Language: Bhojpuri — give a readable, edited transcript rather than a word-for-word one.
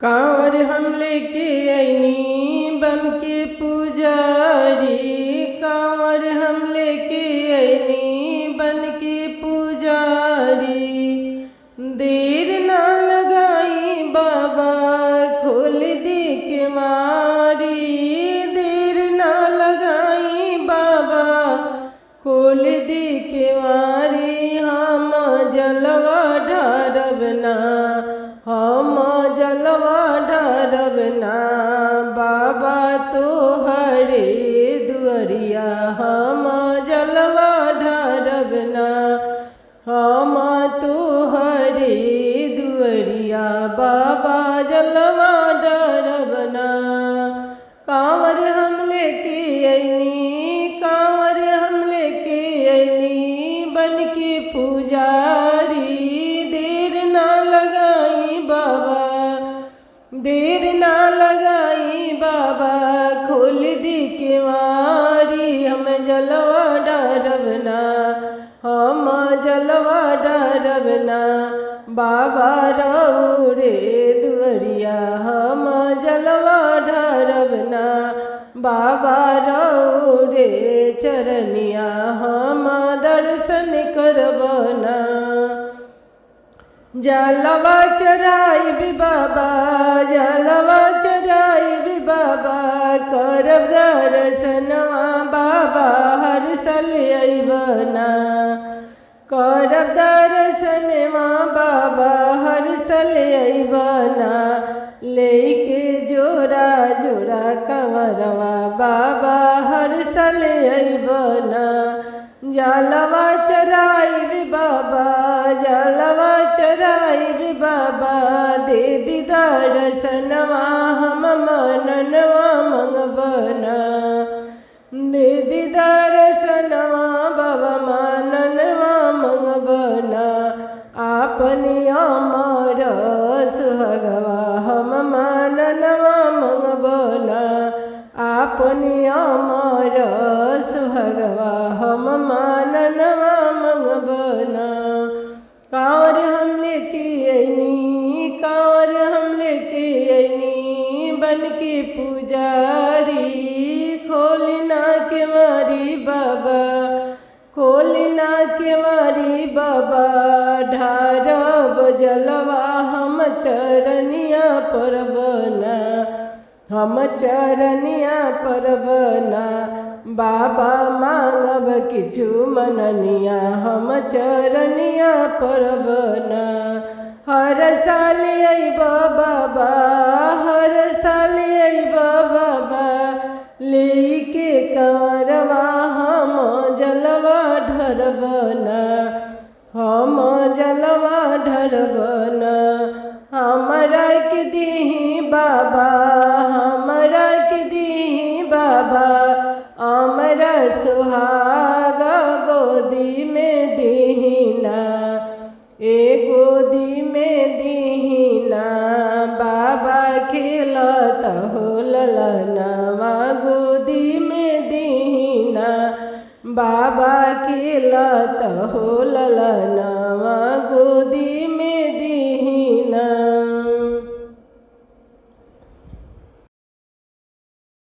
कांवर हम लेके अइनी बन के पुजारी। कांवर हम लेके अइनी बन के पुजारी। देर ना लगाई बाबा खोल दी केवारी। देर ना लगाई बाबा खोल दी केवारी। हम जलवा ढारब ना, हम जलवा ढारब ना बाबा तोहरे दुअरिया। हम जलवा ढारब ना, हम तोहरे दुअरिया बाबा जलवा ढारब ना। कांवर हम लेके अइनी, कांवर हम लेके अइनी बन के पुजारी। देर ना लगाई बाबा, देर ना लगाई बाबा खोल दी केवारी। हम जलवा ढारब ना, हम जलवा ढारब ना बाबा रउरे दुअरिया। हम जलवा ढारब ना बाबा रउरे चरनिया। हम दर्शन करब ना, जलवा चढ़ाई बाबा, जलवा चढ़ाई बाबा। करब दर्शनवा बाबा हर साल अइब ना। करब दर्शनवा बाबा हर साल अइब ना। लेके जोड़ा जोड़ा कंवरवा बाबा हर साल अइब ना। जलवा चढ़ाई बाबा, जलवा चढ़ाई बाबा। दे दी दर्शनवा हम मननवा मंगब ना। दे दी दर्शनवा बाबा मननवा मंगब ना। आपनी अमर सुहगवा हम मननवा मंगब ना। आपनी अमर सुहगवा हम मननवा मंगब ना। कांवर हम लेके अइनी, कांवर हम लेके अइनी बन के पुजारी। खोलना केवारी बाबा, खोलना केवारी बाबा। ढारब जलवा हम चरनिया परब ना, हम चरनिया परब ना बाबा। मांगब किछु मननिया हम चरनिया परब ना। हर साल अइब बाबा, हर साल अइब बाबा। लेके कंवरवा हम जलवा ढारब ना, हम जलवा ढारब ना। हमरा के दीही बाबा, हमरा के दीही बाबा। हमरा सुहागा गोदी में दीना, ए गोदी में दीना बाबा। खेलत हो ललनवा गोदी में दीना बाबा। खेलत हो ललनवा गोदी में